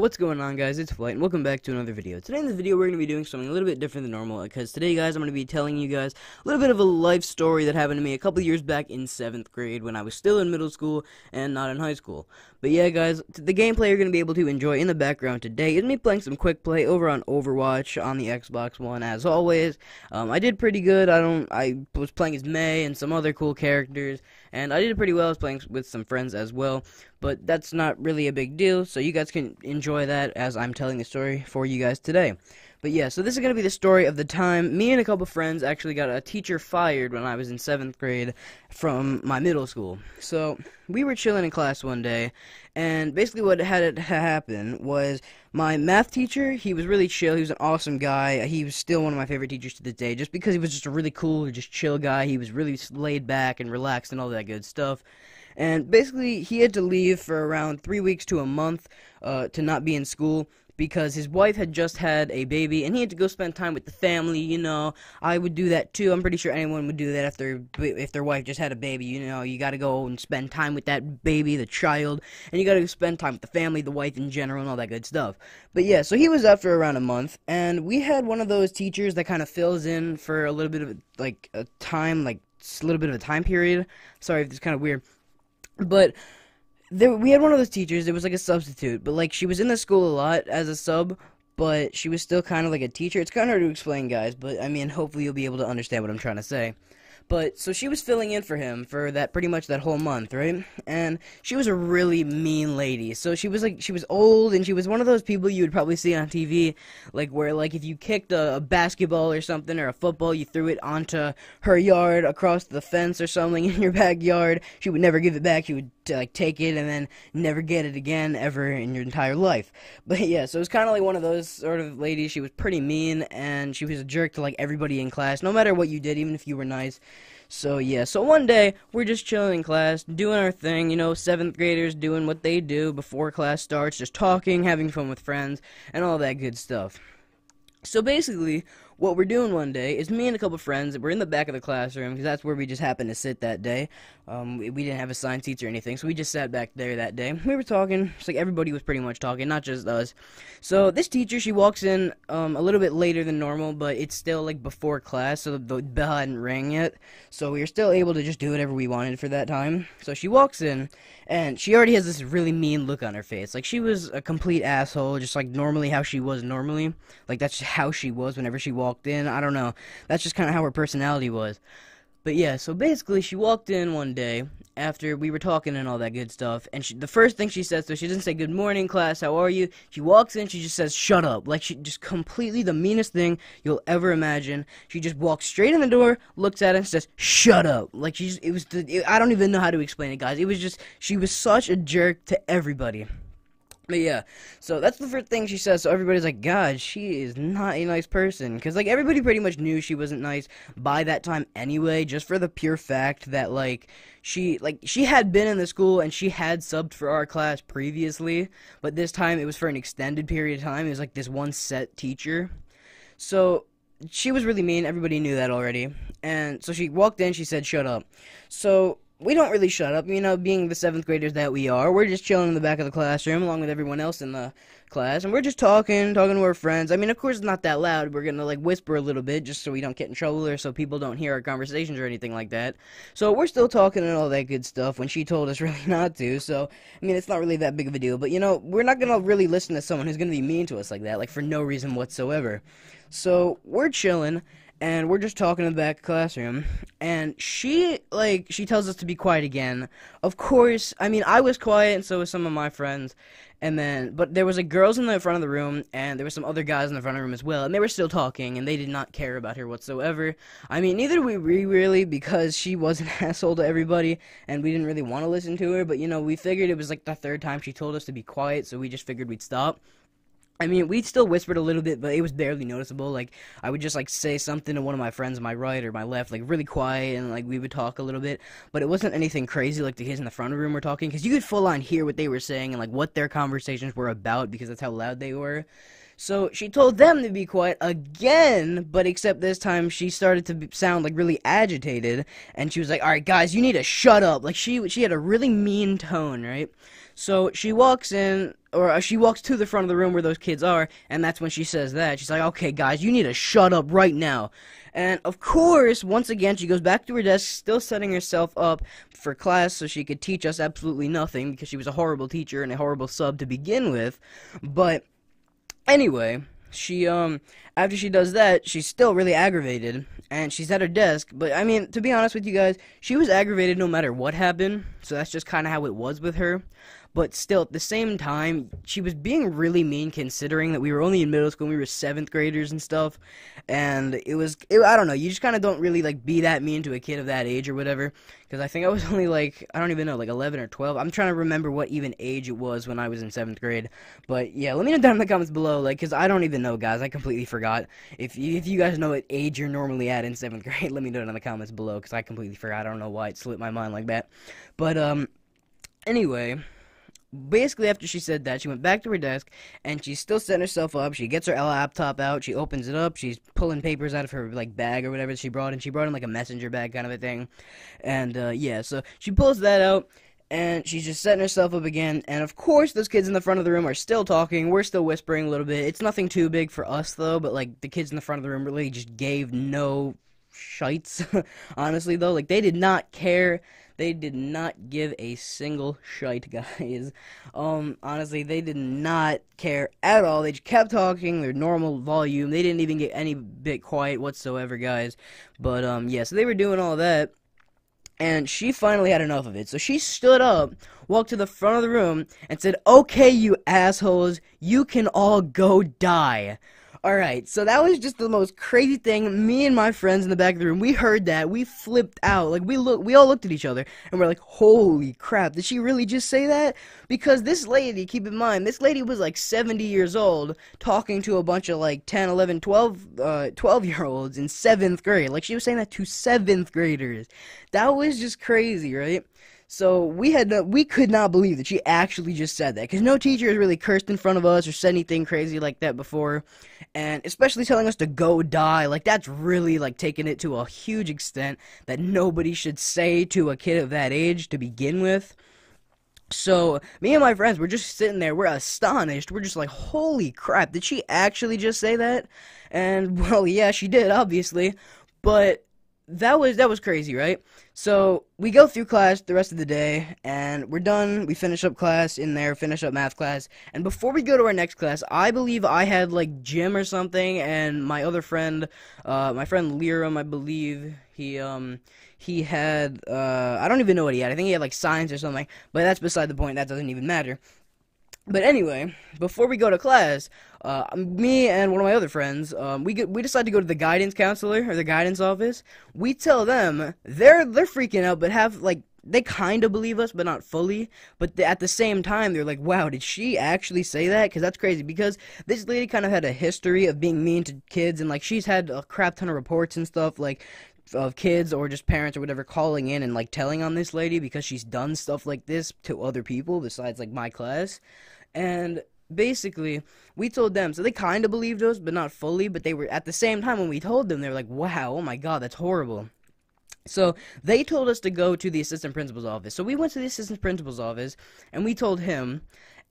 What's going on, guys? It's Flight, and welcome back to another video. Today in the video, we're going to be doing something a little bit different than normal, because today, guys, I'm going to be telling you guys a little bit of a life story that happened to me a couple years back in 7th grade when I was still in middle school and not in high school. But yeah, guys, the gameplay you're going to be able to enjoy in the background today is me playing some quick play over on Overwatch on the Xbox One, as always. I did pretty good. I was playing as May and some other cool characters, and I did pretty well. I was playing with some friends as well. But that's not really a big deal, so you guys can enjoy that as I'm telling the story for you guys today. But yeah, so this is going to be the story of the time me and a couple friends actually got a teacher fired when I was in 7th grade from my middle school. So we were chilling in class one day, and basically what had happen was my math teacher, he was really chill. He was an awesome guy. He was still one of my favorite teachers to this day, just because he was just a really cool, just chill guy. He was really laid back and relaxed and all that good stuff. And basically, he had to leave for around 3 weeks to a month to not be in school because his wife had just had a baby, and he had to go spend time with the family. You know, I would do that too. I'm pretty sure anyone would do that if their wife just had a baby. You know, you got to go and spend time with that baby, the child, and you got to spend time with the family, the wife in general, and all that good stuff. But yeah, so he was out for around a month, and we had one of those teachers that kind of fills in for a little bit of a little bit of a time period. Sorry if this is kind of weird. But we had one of those teachers. It was like a substitute, but like she was in the school a lot as a sub, but she was still kind of like a teacher. It's kind of hard to explain, guys, but I mean, hopefully you'll be able to understand what I'm trying to say. But so she was filling in for him for pretty much that whole month, right? And she was a really mean lady. So she was old, and she was one of those people you would probably see on TV, like where like if you kicked a basketball or something or a football, you threw it onto her yard across the fence or something in your backyard, she would never give it back. She would like take it and then never get it again ever in your entire life. But yeah, so it was kind of like one of those sort of ladies. She was pretty mean, and she was a jerk to like everybody in class, no matter what you did, even if you were nice. So yeah, so one day, we're just chilling in class, doing our thing, you know, 7th graders doing what they do before class starts, just talking, having fun with friends, and all that good stuff. So basically, what we're doing one day is me and a couple friends, we're in the back of the classroom, because that's where we just happened to sit that day. We didn't have assigned seats or anything, so we just sat back there that day. We were talking, it's like everybody was pretty much talking, not just us. So this teacher, she walks in a little bit later than normal, but it's still like before class, so the bell hadn't rang yet. So we were still able to just do whatever we wanted for that time. So she walks in, and she already has this really mean look on her face. Like, she was a complete asshole, just like normally how she was normally. Like, that's how she was whenever she walked in. I don't know. That's just kind of how her personality was. But yeah, so basically she walked in one day after we were talking and all that good stuff, and the first thing she says, so she doesn't say good morning class, how are you? She walks in, she just says shut up. Like, she just completely the meanest thing you'll ever imagine. She just walks straight in the door, looks at it, and says shut up. Like, I don't even know how to explain it, guys. It was just, she was such a jerk to everybody. But yeah, so that's the first thing she says, so everybody's like, God, she is not a nice person, because, like, everybody pretty much knew she wasn't nice by that time anyway, just for the pure fact that, like, she had been in the school, and she had subbed for our class previously, but this time it was for an extended period of time. It was, like, this one set teacher, so she was really mean. Everybody knew that already, and so she walked in, she said, shut up. So we don't really shut up, you know, being the 7th graders that we are. We're just chilling in the back of the classroom along with everyone else in the class, and we're just talking to our friends. I mean, of course, it's not that loud. We're gonna, like, whisper a little bit just so we don't get in trouble or so people don't hear our conversations or anything like that. So we're still talking and all that good stuff when she told us really not to, so, I mean, it's not really that big of a deal. But, you know, we're not gonna really listen to someone who's gonna be mean to us like that, like, for no reason whatsoever. So we're chilling, and we're just talking in the back of the classroom, and she tells us to be quiet again. Of course, I mean, I was quiet, and so was some of my friends, but there was, like, girls in the front of the room, and there were some other guys in the front of the room as well, and they were still talking, and they did not care about her whatsoever. I mean, neither did we really, because she was an asshole to everybody, and we didn't really want to listen to her, but, you know, we figured it was, like, the third time she told us to be quiet, so we just figured we'd stop. I mean, we still whispered a little bit, but it was barely noticeable. Like, I would just, like, say something to one of my friends on my right or my left, like, really quiet, and, like, we would talk a little bit. But it wasn't anything crazy like the kids in the front of the room were talking, because you could full-on hear what they were saying and, like, what their conversations were about, because that's how loud they were. So she told them to be quiet again, but except this time she started to sound like really agitated, and she was like, "Alright guys, you need to shut up." Like she had a really mean tone, right? So she walks in, or she walks to the front of the room where those kids are, and that's when she says that. She's like, okay, guys, you need to shut up right now. And, of course, once again, she goes back to her desk, still setting herself up for class so she could teach us absolutely nothing, because she was a horrible teacher and a horrible sub to begin with. But, anyway, she, after she does that, she's still really aggravated, and she's at her desk. But, I mean, to be honest with you guys, she was aggravated no matter what happened, so that's just kind of how it was with her. But still, at the same time, she was being really mean, considering that we were only in middle school and we were 7th graders and stuff. And I don't know, you just kind of don't really, like, be that mean to a kid of that age or whatever. Because I think I was only, like, I don't even know, like 11 or 12. I'm trying to remember what even age it was when I was in 7th grade. But, yeah, let me know down in the comments below, like, because I don't even know, guys. I completely forgot. If you guys know what age you're normally at in 7th grade, let me know it in the comments below, because I completely forgot. I don't know why it slipped my mind like that. But, anyway, basically, after she said that, she went back to her desk, and she's still setting herself up. She gets her laptop out, she opens it up, she's pulling papers out of her, like, bag or whatever she brought in. She brought in, like, a messenger bag kind of a thing, and, yeah, so she pulls that out, and she's just setting herself up again, and of course, those kids in the front of the room are still talking. We're still whispering a little bit. It's nothing too big for us, though, but, like, the kids in the front of the room really just gave no shites, honestly, though. Like, they did not care. They did not give a single shite, guys. Honestly, they did not care at all. They just kept talking their normal volume. They didn't even get any bit quiet whatsoever, guys. But, yeah, so they were doing all that, and she finally had enough of it. So she stood up, walked to the front of the room, and said, okay, you assholes, you can all go die. Alright, so that was just the most crazy thing. Me and my friends in the back of the room, we heard that, we flipped out, like, we all looked at each other, and we're like, holy crap, did she really just say that? Because this lady, keep in mind, this lady was like 70 years old, talking to a bunch of like 10, 11, 12-year-olds in 7th grade, like, she was saying that to 7th graders. That was just crazy, right? So we could not believe that she actually just said that, because no teacher has really cursed in front of us or said anything crazy like that before, and especially telling us to go die, like, that's really, like, taking it to a huge extent that nobody should say to a kid of that age to begin with. So, me and my friends, we're just sitting there, we're astonished, we're just like, holy crap, did she actually just say that? And, well, yeah, she did, obviously, but that was crazy, right? So, we go through class the rest of the day, and we're done. We finish up class in there, finish up math class, and before we go to our next class, I believe I had, like, gym or something, and my other friend, my friend Liram, I believe, he had, I don't even know what he had. I think he had, like, science or something, but that's beside the point. That doesn't even matter. But anyway, before we go to class, me and one of my other friends, we decide to go to the guidance counselor, or the guidance office. We tell them, they're freaking out, but they kind of believe us, but not fully. But at the same time, they're like, wow, did she actually say that? Because that's crazy, because this lady kind of had a history of being mean to kids, and, like, she's had a crap ton of reports and stuff, like, of kids or just parents or whatever calling in and, like, telling on this lady because she's done stuff like this to other people besides, like, my class. And basically, we told them, so they kind of believed us, but not fully, but they were, at the same time, when we told them, they were like, wow, oh my god, that's horrible. So, they told us to go to the assistant principal's office. So, we went to the assistant principal's office, and we told him,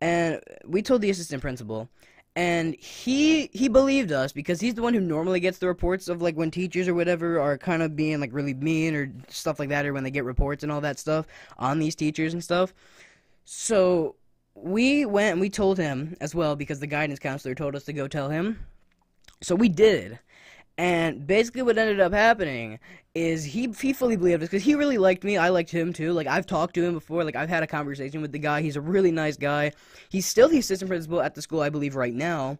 and we told the assistant principal, and he believed us, because he's the one who normally gets the reports of, like, when teachers or whatever are kind of being, like, really mean or stuff like that, or when they get reports and all that stuff on these teachers and stuff. So, we went and we told him as well, because the guidance counselor told us to go tell him. So we did. And basically what ended up happening is he fully believed us, because he really liked me. I liked him too. Like, I've talked to him before. Like, I've had a conversation with the guy. He's a really nice guy. He's still the assistant principal at the school, I believe, right now.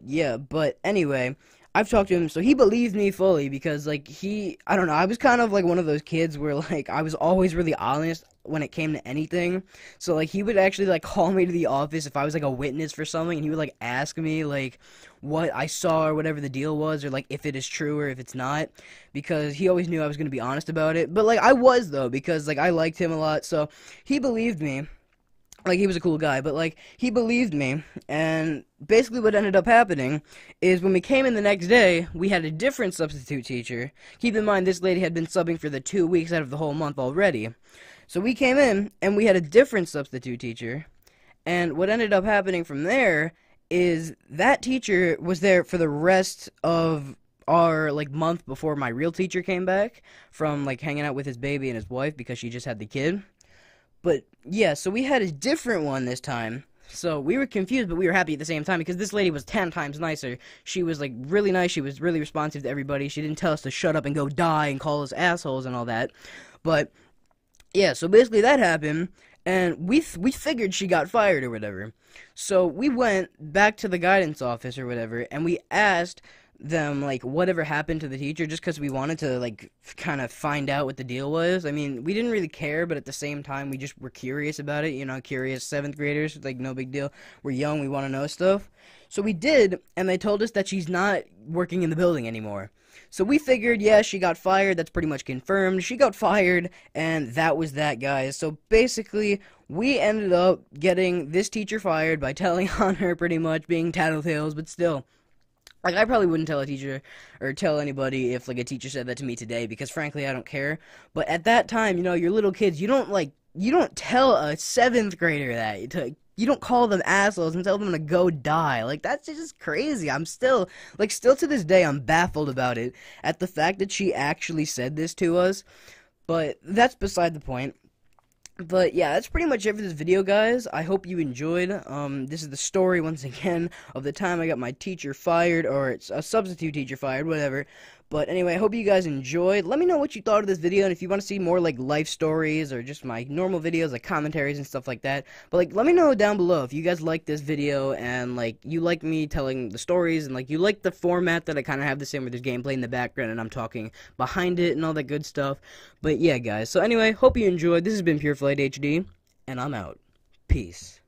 Yeah, but anyway, I've talked to him, so he believes me fully, because, like, I don't know, I was kind of, like, one of those kids where, like, I was always really honest when it came to anything. So, like, he would actually, like, call me to the office if I was, like, a witness for something, and he would, like, ask me, like, what I saw or whatever the deal was, or, like, if it is true or if it's not, because he always knew I was going to be honest about it. But, like, I was, though, because, like, I liked him a lot, so he believed me. Like, he was a cool guy, but, like, he believed me, and basically what ended up happening is when we came in the next day, we had a different substitute teacher. Keep in mind, this lady had been subbing for the 2 weeks out of the whole month already. So we came in, and we had a different substitute teacher, And what ended up happening from there is that teacher was there for the rest of our like month before my real teacher came back from like hanging out with his baby and his wife because she just had the kid. But yeah, so we had a different one this time. So we were confused, but we were happy at the same time because this lady was 10 times nicer. She was like really nice. She was really responsive to everybody. She didn't tell us to shut up and go die and call us assholes and all that. But yeah, so basically that happened, and we figured she got fired or whatever. So we went back to the guidance office or whatever, and we asked them like whatever happened to the teacher, just because we wanted to like kind of find out what the deal was. I mean, we didn't really care, but at the same time we just were curious about it, you know, curious 7th graders, like no big deal. We're young, we want to know stuff. So we did, and they told us that she's not working in the building anymore. So we figured, yeah, she got fired, that's pretty much confirmed. She got fired, and that was that, guys. So basically, we ended up getting this teacher fired by telling on her, pretty much, being tattletales, but still. Like, I probably wouldn't tell a teacher, or tell anybody if, like, a teacher said that to me today, because, frankly, I don't care. But at that time, you know, you're little kids, you don't tell a 7th grader that. You don't call them assholes and tell them to go die. Like, that's just crazy. I'm still to this day, I'm baffled about it, at the fact that she actually said this to us. But that's beside the point. But yeah, that's pretty much it for this video, guys. I hope you enjoyed. This is the story, once again, of the time I got my teacher fired, or it's a substitute teacher fired, whatever. But anyway, I hope you guys enjoyed. Let me know what you thought of this video, and if you want to see more, like, life stories, or just my normal videos, like commentaries and stuff like that. But, like, let me know down below if you guys like this video, and, like, you like me telling the stories, and, like, you like the format that I kind of have the same, where there's gameplay in the background, and I'm talking behind it, and all that good stuff. But, yeah, guys. So, anyway, hope you enjoyed. This has been PureFlightHD, and I'm out. Peace.